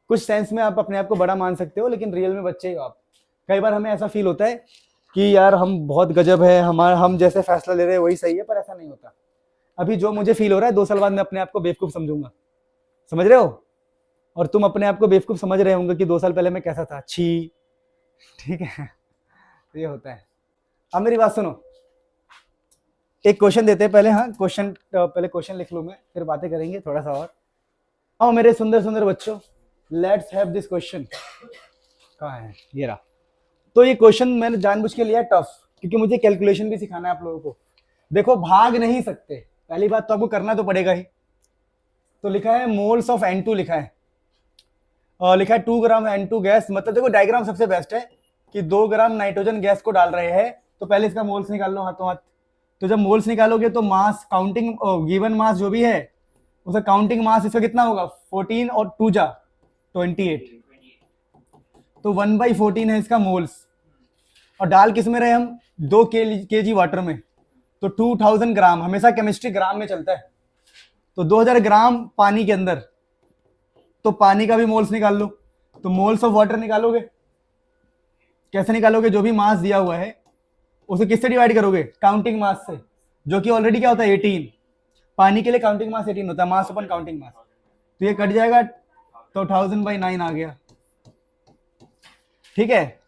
कुछ सेंस में आप अपने आप को बड़ा मान सकते हो, लेकिन रियल में बच्चे ही हो आप। कई बार हमें ऐसा फील होता है कि यार हम बहुत गजब है, हम जैसे फैसला ले रहे हैं वही सही है, पर ऐसा नहीं होता। अभी जो मुझे फील हो रहा है 2 साल बाद मैं अपने आप को बेवकूफ समझूंगा, समझ रहे हो। और तुम अपने आप को बेवकूफ समझ रहे होंगे कि 2 साल पहले मैं कैसा था, छी, ठीक है। तो ये होता है। अब मेरी बात सुनो, एक क्वेश्चन देते हैं पहले। हाँ पहले क्वेश्चन लिख लूँ मैं, फिर बातें करेंगे थोड़ा सा और। आओ मेरे सुंदर सुंदर बच्चों, लेट्स हैव दिस क्वेश्चन। कहाँ है, ये रहा। तो ये क्वेश्चन मैंने जानबूझ के लिया टफ, क्योंकि मुझे कैलकुलेशन भी सिखाना है आप लोगों को। देखो भाग नहीं सकते, पहली बात तो आपको करना तो पड़ेगा ही। तो लिखा है मोल्स ऑफ N2 लिखा है, और लिखा है 2 ग्राम N2 गैस। मतलब देखो डायग्राम सबसे बेस्ट है कि 2 ग्राम नाइट्रोजन गैस को डाल रहे हैं, तो पहले इसका मोल्स निकाल लो हाथों हाथ। तो जब मोल्स निकालोगे तो मास काउंटिंग गिवन मास जो भी है उसका काउंटिंग मास इसका कितना होगा 14 और 2 जा 28, तो 1/14 है इसका मोल्स। और डाल किस में रहे हम 2 kg वाटर में, तो 2000 ग्राम। हमेशा केमिस्ट्री ग्राम में चलता है, तो 2000 ग्राम पानी के अंदर, तो पानी का भी मोल्स निकाल लो। तो मोल्स ऑफ वाटर निकालोगे, कैसे निकालोगे, जो भी मास दिया हुआ है उसे किससे डिवाइड करोगे, काउंटिंग मास से, जो कि ऑलरेडी क्या होता है 18। पानी के लिए काउंटिंग मास 18 होता है, मास अपन काउंटिंग मास। तो ये कट जाएगा, तो 1000/9 आ गया, ठीक है।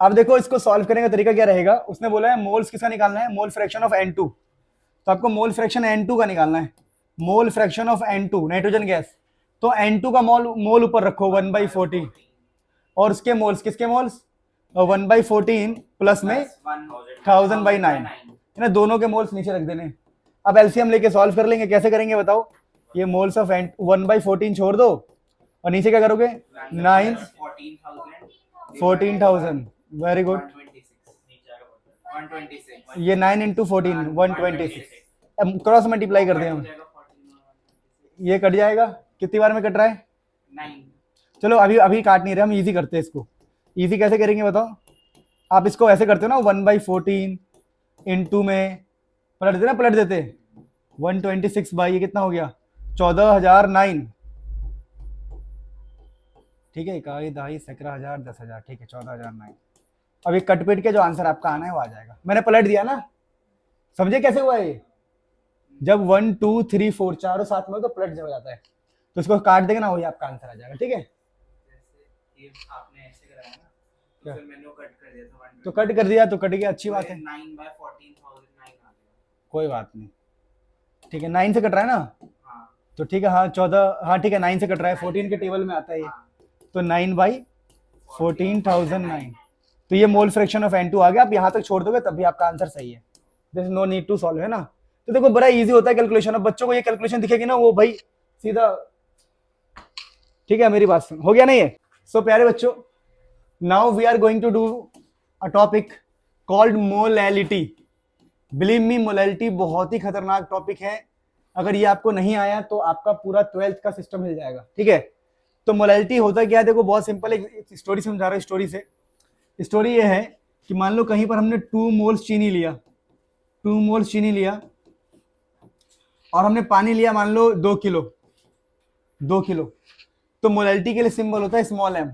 अब देखो इसको सॉल्व करने का तरीका क्या रहेगा। उसने बोला है मोल्स किसका निकालना है, मोल फ्रैक्शन ऑफ N2। तो आपको मोल फ्रैक्शन N2 का निकालना है, mole fraction of N2 nitrogen gas. तो N2 का मोल ऊपर रखो 1/14, और उसके मोल्स किसके मोल्स 1/14 प्लस में 1000/9, है ना, दोनों के मोल्स नीचे रख देने। अब एलसीएम लेके सॉल्व कर लेंगे। कैसे करेंगे बताओ, ये मोल्स ऑफ 1/14 छोड़ दो, और नीचे क्या करोगे 9 14,000, वेरी गुड। ये 9 इंटू 14 126, क्रॉस मल्टीप्लाई कर दें हम, ये कट जाएगा। कितनी बार में कट रहा है 9। चलो अभी काट नहीं रहे हम, इजी करते हैं इसको। इजी कैसे करेंगे बताओ, आप इसको ऐसे करते हो ना 1/14 इंटू में पलट देते 126 बाई, ये कितना हो गया 14,009, ठीक है, 21 10 11 1000 10,000, ठीक है 14,009। अब ये कट पिट के जो आंसर आपका आना है वो आ जाएगा। मैंने पलट दिया ना, समझे कैसे हुआ ये? जब 1 2 3 4 चारों साथ में हो तो पलट हो जाता है, तो इसको काट देगा ना, वही आपका आंसर आ जाएगा। ठीक है, जैसे ये आपने ऐसे कराया ना, तो फिर मैंने वो कट कर दिया था 120, तो कट कर दिया तो कट गया, अच्छी बात है, 9/14,009 आ गया। कोई बात नहीं। ठीक है, 9 से कट रहा है ना, हाँ तो ठीक है, हाँ 14, हाँ ठीक है 9 से कट रहा है, 14 के टेबल में आता है ये, हाँ, तो 9/14,009। तो ये मोल फ्रैक्शन ऑफ N2 आ गया। आप यहाँ तक छोड़ दोगे तब भी आपका आंसर सही है, this no need to solve, है ना। तो देखो बड़ा इजी होता है कैलकुलेशन। अब बच्चों को ये कैलकुलेशन दिखेगी ना, वो भाई सीधा, ठीक है मेरी बात सुन, हो गया नहीं है। सो प्यारे बच्चों, now we are going to do a topic called molality. Believe me, molality बहुत ही खतरनाक टॉपिक है। अगर ये आपको नहीं आया तो आपका पूरा 12th का सिस्टम हिल जाएगा। ठीक है, तो मोलैलिटी होता क्या है, देखो बहुत सिंपल, एक स्टोरी समझा रहा हूँ। स्टोरी से, स्टोरी ये है कि मान लो कहीं पर हमने 2 मोल्स चीनी लिया, 2 मोल्स चीनी लिया, और हमने पानी लिया मान लो 2 किलो, 2 किलो। तो मोलैलिटी के लिए सिंबल होता है स्मॉल एम।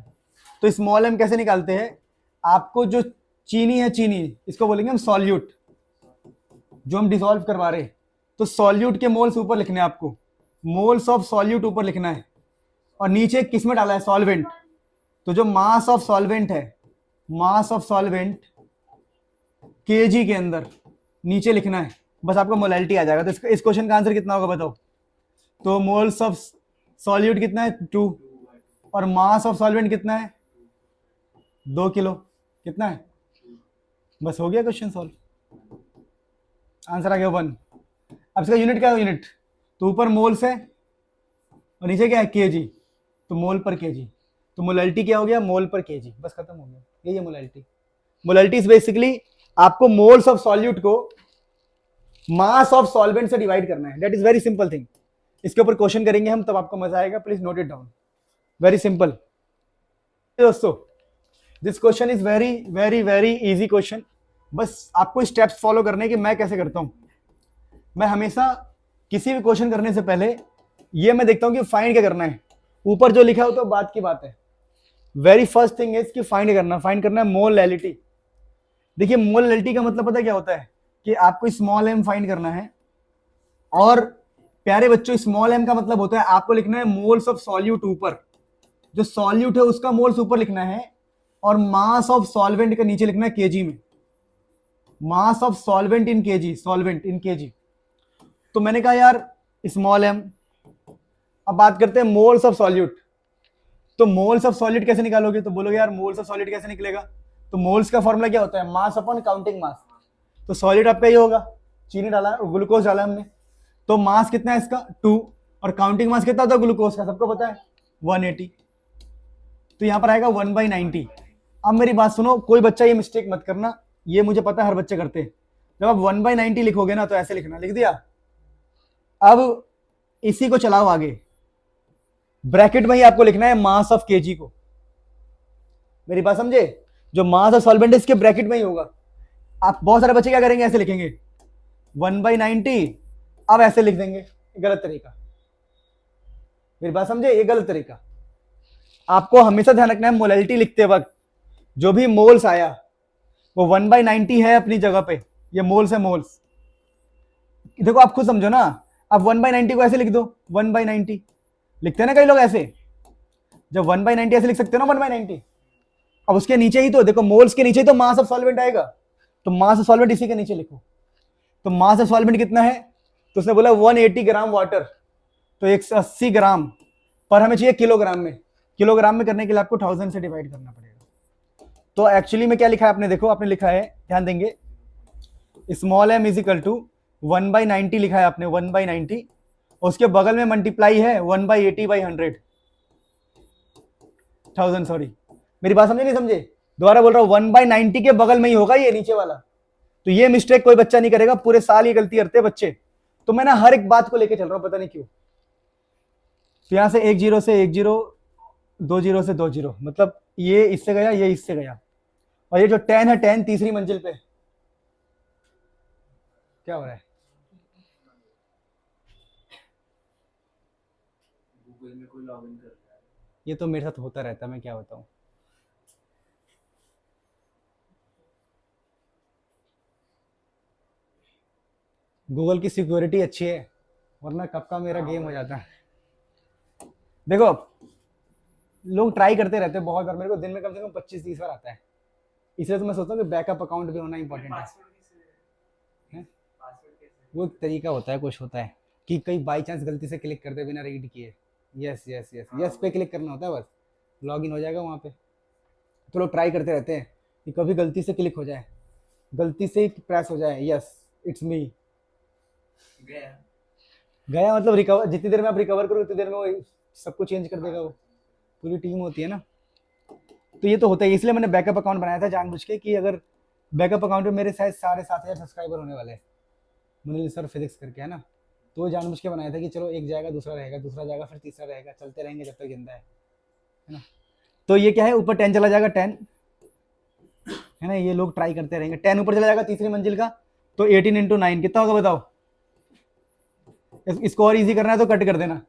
तो स्मॉल एम कैसे निकालते हैं, आपको जो चीनी है, चीनी इसको बोलेंगे हम सॉल्यूट, जो हम डिसॉल्व करवा रहे हैं। तो सॉल्यूट के मोल्स ऊपर लिखने हैं आपको, मोल्स ऑफ सॉल्यूट ऊपर लिखना है, और नीचे किस में डाला है, सॉल्वेंट। तो जो मास ऑफ सॉल्वेंट है, मास ऑफ सॉल्वेंट केजी के अंदर नीचे लिखना है, बस आपको मोलैलिटी आ जाएगा। तो इस क्वेश्चन का आंसर कितना होगा बताओ। तो मोल्स ऑफ सॉल्यूट कितना है, 2, और मास ऑफ सॉल्वेंट कितना है, 2 किलो, कितना है, बस हो गया क्वेश्चन सॉल्व, आंसर आ गया 1। अब इसका यूनिट क्या है, यूनिट तो ऊपर मोल्स है और नीचे क्या है, केजी, तो मोल पर केजी। तो मोलैलिटी क्या हो गया, मोल पर केजी, बस खत्म हो गया, यही है मोलैलिटी। मोलैलिटी इज बेसिकली आपको मोल्स ऑफ सॉल्यूट को मास ऑफ सॉल्वेंट से डिवाइड करना है, that is very simple thing. इसके ऊपर क्वेश्चन करेंगे हम, तब आपको मजा आएगा, please note it down, very simple. दोस्तों this question is very very very easy question, बस आपको स्टेप्स फॉलो करने के। मैं कैसे करता हूं, मैं हमेशा किसी भी क्वेश्चन करने से पहले ये मैं देखता हूं कि फाइंड क्या करना है। ऊपर जो लिखा हो तो बात की बात है, वेरी फर्स्ट थिंग इज कि फाइंड करना है मोलैलिटी। देखिए मोलैलिटी का मतलब पता है क्या होता है, कि आपको स्मॉल एम फाइंड करना है, और प्यारे बच्चों स्मॉल एम का मतलब होता है आपको लिखना है मोल्स ऑफ सॉल्यूट ऊपर, जो सॉल्यूट है उसका मोल्स ऊपर लिखना है, और मास ऑफ सॉल्वेंट का नीचे लिखना है केजी में, मास of solvent in KG, solvent in KG. तो मैंने कहा यार स्मॉल एम। अब बात करते हैं मोल्स ऑफ सॉल्यूट। तो मोल्स ऑफ सॉलिड कैसे निकालोगे, तो बोलोगे यार मोल्स ऑफ सॉलिड कैसे निकलेगा, तो मोल्स का फॉर्मूला क्या होता है, मास अपॉन काउंटिंग मास। तो सॉलिड आपका ये होगा, चीनी डाला है, ग्लूकोज डाला हमने, तो मास कितना है इसका 2, और काउंटिंग मास कितना होता है ग्लूकोज का, सबको पता है 180। तो यहां पर आएगा 1/90। अब मेरी बात सुनो, कोई बच्चा ये मिस्टेक मत करना, ये मुझे पता है हर बच्चे करते हैं। जब आप 1/90 लिखोगे ना, तो ऐसे लिखना, लिख दिया। अब इसी को चलाओ आगे, ब्रैकेट में ही आपको लिखना है मास ऑफ केजी को। मेरी बात समझे, जो मास ऑफ सॉल्वेंट है इसके ब्रैकेट में ही होगा। आप बहुत सारे बच्चे क्या करेंगे, ऐसे लिखेंगे 1/90, अब ऐसे लिख देंगे, गलत तरीका। मेरी बात समझे, ये गलत तरीका। आपको हमेशा ध्यान रखना है मोलैलिटी लिखते वक्त जो भी मोल्स आया वो 1/90 है अपनी जगह पे, ये मोल्स है, मोल्स। देखो आप खुद समझो ना, आप 1/90 को ऐसे लिख दो, 1/90 लिखते हैं ना कई लोग ऐसे, जब 1/90 ऐसे लिख सकते हो ना 1/90। अब उसके नीचे ही तो देखो, मोल्स के नीचे ही तो मास ऑफ सॉल्वेंट आएगा, तो मास ऑफ सॉल्वेंट इसी के नीचे लिखो। तो मास ऑफ सॉल्वेंट कितना है, तो उसने बोला 180 ग्राम वाटर, तो 180 ग्राम, पर हमें चाहिए किलोग्राम में। किलोग्राम में करने के लिए आपको 1000 से डिवाइड करना पड़ेगा। तो एक्चुअली में क्या लिखा है आपने, देखो आपने लिखा है, ध्यान देंगे, small M is equal to 1/90 लिखा है आपने, 1/90, उसके बगल में मल्टीप्लाई है 1/80/100, 1000, सॉरी मेरी बात समझे नहीं समझे, दोबारा बोल रहा हूं, 1/90 के बगल में ही होगा ये नीचे वाला। तो ये मिस्टेक कोई बच्चा नहीं करेगा, पूरे साल ये गलती करते हैं बच्चे। तो मैं ना हर एक बात को लेके चल रहा हूं, पता नहीं क्यों। तो यहां से 1 0 से 1 0, 2 0 से 2 0, मतलब ये इससे गया, ये इससे गया, और ये जो 10 है 10 तीसरी मंजिल पे क्या हो रहा है, गूगल में कोई लॉगिन कर रहा है। ये तो मेरे साथ होता रहता है, मैं क्या बताऊं। गूगल की सिक्योरिटी अच्छी है, वरना कब का मेरा गेम हो जाता है। देखो लोग ट्राई करते रहते हैं बहुत बार, मेरे को दिन में कम से कम 25-30 बार आता है, इसलिए तो मैं सोचता हूँ कि बैकअप अकाउंट भी होना इंपॉर्टेंट है। पासवर्ड कैसे हैं? पासवर्ड कैसे वो एक तरीका होता है, कुछ होता है कि कई बाई चांस गलती से क्लिक करते बिना रीड किए, यस यस यस यस पे क्लिक करना होता है, बस लॉग इन हो जाएगा वहाँ पे। तो लोग ट्राई करते रहते हैं कि कभी गलती से क्लिक हो जाए, गलती से प्रेस हो जाए, यस इट्स मी, गया गया मतलब रिकवर, जितनी देर में आप रिकवर करो उतनी देर में वो सब कुछ चेंज कर देगा, वो पूरी टीम होती है ना। तो ये तो होता है, इसलिए मैंने बैकअप अकाउंट बनाया था जानबूझ के कि अगर बैकअप अकाउंट में मेरे शायद 7,500 सब्सक्राइबर होने वाले हैं, मुनील सर फिजिक्स करके, है ना। तो वो जानबूझ के बनाया था कि चलो एक जाएगा दूसरा रहेगा, दूसरा जाएगा फिर तीसरा रहेगा, चलते रहेंगे जब तक जिंदा है ना। तो ये क्या है, ऊपर 10 चला जाएगा, 10 है ना, ये लोग ट्राई करते रहेंगे। 10 ऊपर चला जाएगा तीसरी मंजिल का, तो 18 इंटू 9 कितना होगा बताओ। इसको और इजी करना है तो कट कर देना,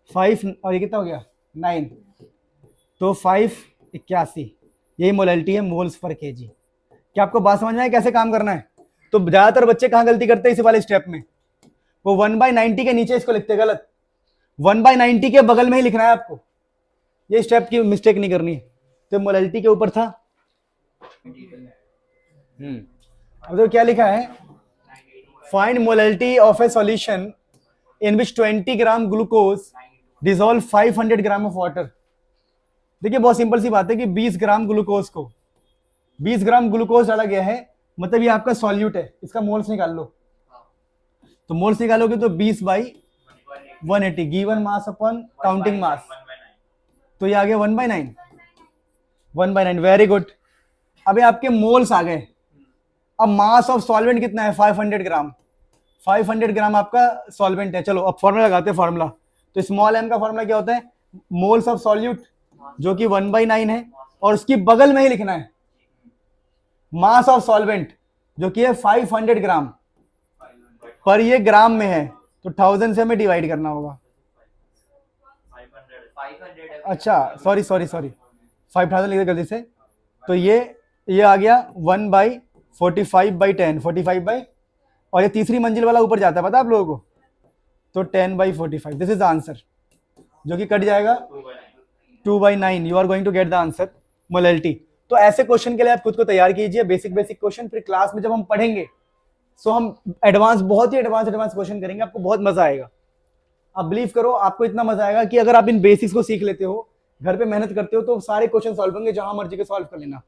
5 और ये कितना हो गया 9, तो 581, यही मोलैलिटी है, मोल्स पर केजी। क्या आपको बात समझ में आए कैसे काम करना है। तो ज्यादातर बच्चे कहाँ गलती करते हैं इस वाले स्टेप में, वो 1/90 के नीचे इसको लिखते, गलत। 1/90 के बगल में ही लिखना है आपको, ये स्टेप की मिस्टेक नहीं करनी है। तो मोलैलिटी के ऊपर था, अब तो क्या लिखा है, find molality of A solution in which 20 gram glucose dissolve 500 gram of water. देखिए बहुत सिंपल सी बात है कि 20 ग्राम ग्लूकोज को 20 ग्राम ग्लूकोज डाला गया है, मतलब ये आपका सॉल्यूट है, इसका मोल्स निकाल लो। तो मोल्स निकालोगे तो 20/180 गिवन मास अपन काउंटिंग मास, तो ये आ गया 1/9, 1/9, वेरी गुड। अबे आपके मोल्स आ गए। अब मास ऑफ सॉल्वेंट कितना है, 500 ग्राम, 500 ग्राम आपका सॉल्वेंट है। चलो अब फॉर्मूला लगाते हैं, फॉर्मूला। तो स्मॉल m का फॉर्मूला क्या होता है, मोल्स ऑफ सॉल्यूट जो कि 1/9 है, और उसकी बगल में ही लिखना है मास ऑफ सॉल्वेंट जो कि है 500 ग्राम, पर ये ग्राम में है तो 1000 से हमें डिवाइड करना होगा। 500 अच्छा सॉरी 5000 लिख गलती से, तो ये आ गया 1/45/10, 45 और ये तीसरी मंजिल वाला ऊपर जाता है, पता है आप लोगों को, तो 10/45, दिस इज द आंसर, जो कि कट जाएगा 2/9। You are going to get the answer molality. तो ऐसे क्वेश्चन के लिए आप खुद को तैयार कीजिए, बेसिक क्वेश्चन, फिर क्लास में जब हम पढ़ेंगे सो हम एडवांस, बहुत ही एडवांस क्वेश्चन करेंगे, आपको बहुत मजा आएगा। आप बिलीव करो, आपको इतना मजा आएगा कि अगर आप इन बेसिक्स को सीख लेते हो, घर पे मेहनत करते हो, तो सारे क्वेश्चन सॉल्व होंगे, जहां मर्जी के सॉल्व कर लेना।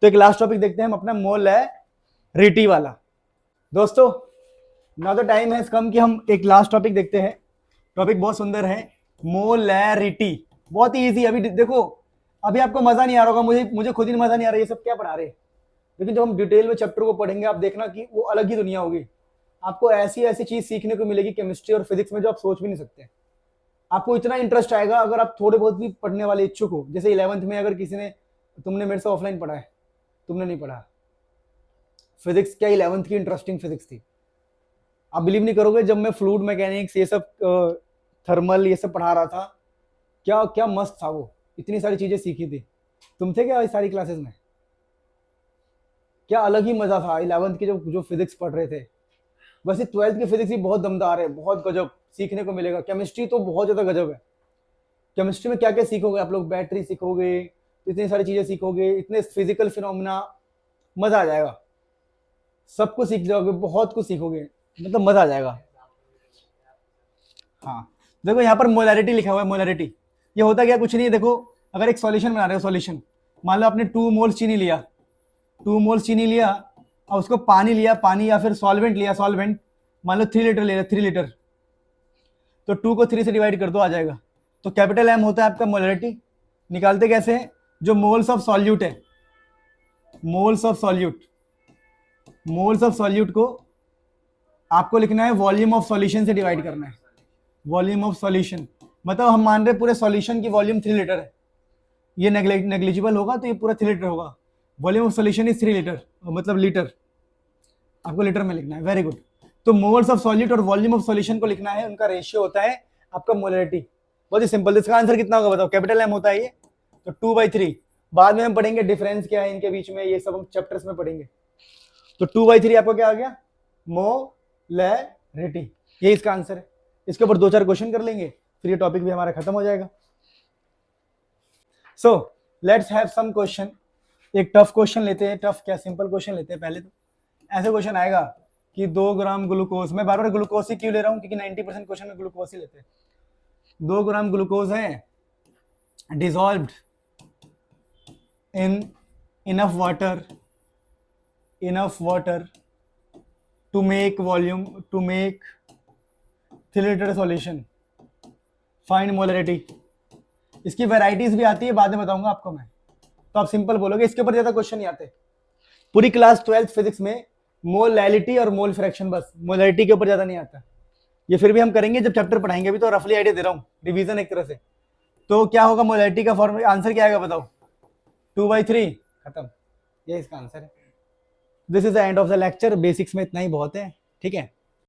तो एक लास्ट टॉपिक देखते हैं हम अपना, मोलैरिटी वाला। दोस्तों now the time has come कि हम एक लास्ट टॉपिक देखते हैं। टॉपिक बहुत सुंदर है, मोलैरिटी, बहुत ही इजी। अभी देखो, अभी आपको मजा नहीं आ रहा होगा, मुझे खुद ही मजा नहीं आ रहा ये सब क्या पढ़ा रहे, लेकिन जब हम डिटेल में चैप्टर को पढ़ेंगे आप देखना कि वो अलग ही दुनिया होगी। आपको ऐसी ऐसी चीज सीखने को मिलेगी केमिस्ट्री और फिजिक्स में जो आप सोच भी नहीं सकते। आपको इतना इंटरेस्ट आएगा अगर आप थोड़े बहुत भी पढ़ने वाले इच्छुक हो। जैसे 11th में अगर किसी ने, तुमने मेरे से ऑफलाइन पढ़ा है, तुमने नहीं पढ़ा फिजिक्स, क्या 11th की इंटरेस्टिंग फिजिक्स थी। आप बिलीव नहीं करोगे, जब मैं फ्लूइड मैकेनिक्स ये सब थर्मल ये सब पढ़ा रहा था, क्या क्या मस्त था वो, इतनी सारी चीजें सीखी थी। तुम थे क्या इस सारी क्लासेस में, क्या अलग ही मजा था 11th की जो फिजिक्स पढ़ रहे थे। वैसे 12th की फिजिक्स भी बहुत दमदार है, बहुत गजब सीखने को मिलेगा। केमिस्ट्री तो बहुत ज्यादा गजब है। केमिस्ट्री में क्या क्या सीखोगे आप लोग, बैटरी सीखोगे, इतनी सारी चीजें सीखोगे, इतने फिजिकल फिनोमिना, मजा आ जाएगा। सब कुछ सीख जाओगे, बहुत कुछ सीखोगे, मतलब मजा आ जाएगा। हाँ देखो यहाँ पर मोलैरिटी लिखा हुआ है, मोलैरिटी ये होता क्या, कुछ नहीं है। देखो अगर एक सॉल्यूशन बना रहे हो, सॉल्यूशन मान लो आपने 2 मोल्स चीनी लिया, 2 मोल्स चीनी लिया और उसको पानी लिया, पानी या फिर सॉल्वेंट लिया, सॉल्वेंट मान लो 3 लीटर ले लिया, 3 लीटर, तो 2 को 3 से डिवाइड कर दो, आ जाएगा। तो कैपिटल M होता है आपका मोलैरिटी। निकालते कैसे हैं, जो मोल्स ऑफ सॉल्यूट है, moles of solute, moles of solute को आपको लिखना है वॉल्यूम ऑफ सॉल्यूशन से डिवाइड करना है। वॉल्यूम ऑफ सॉल्यूशन मतलब हम मान रहे पूरे सॉल्यूशन की वॉल्यूम 3 लीटर है, ये नेग्लिजिबल होगा तो ये पूरा 3 लीटर होगा। Volume of solution is 3 litre, मतलब लीटर, आपको लीटर में लिखना है। Very good. तो मोल्स ऑफ सॉल्यूट और वॉल्यूम ऑफ सॉल्यूशन को लिखना है, उनका रेशियो होता है आपका मोलैरिटी। बहुत ही सिंपल। इसका आंसर कितना होगा बताओ, कैपिटल M होता है ये, तो 2/3। बाद में हम पढ़ेंगे डिफरेंस क्या है इनके बीच में, ये सब हम चैप्टर्स में पढ़ेंगे। तो 2/3 आपको क्या आ गया, मोलैरिटी, ये इसका आंसर है। इसके ऊपर 2-4 क्वेश्चन कर लेंगे, फिर ये टॉपिक भी हमारा खत्म हो जाएगा। So let's have some question. एक टफ क्वेश्चन लेते हैं, टफ क्या सिंपल क्वेश्चन लेते हैं पहले। तो ऐसे क्वेश्चन आएगा कि 2 ग्राम ग्लूकोज, मैं बार बार ग्लूकोज ही क्यों ले रहा हूँ, क्योंकि 90% क्वेश्चन में ग्लूकोज ही लेते हैं। 2 ग्राम ग्लूकोज है dissolved in enough water to make 3 litre solution, find molarity. इसकी वैरायटीज भी आती है, बाद में बताऊंगा आपको मैं। तो आप सिंपल बोलोगे, इसके ऊपर ज्यादा क्वेश्चन नहीं आते। पूरी क्लास 12th फिजिक्स में मोलैलिटी और मोल फ्रैक्शन, बस मोलैलिटी के ऊपर ज्यादा नहीं आता। ये फिर भी हम करेंगे जब चैप्टर पढ़ाएंगे। अभी तो रफली आइडिया दे रहा हूँ, रिवीजन एक तरह से। तो क्या होगा मोलैलिटी का फॉर्मूला, आंसर क्या आएगा बताओ? 2/3, खत्म, ये इसका आंसर है। This is the end of the lecture. Basics में इतना ही बहुत है, ठीक है।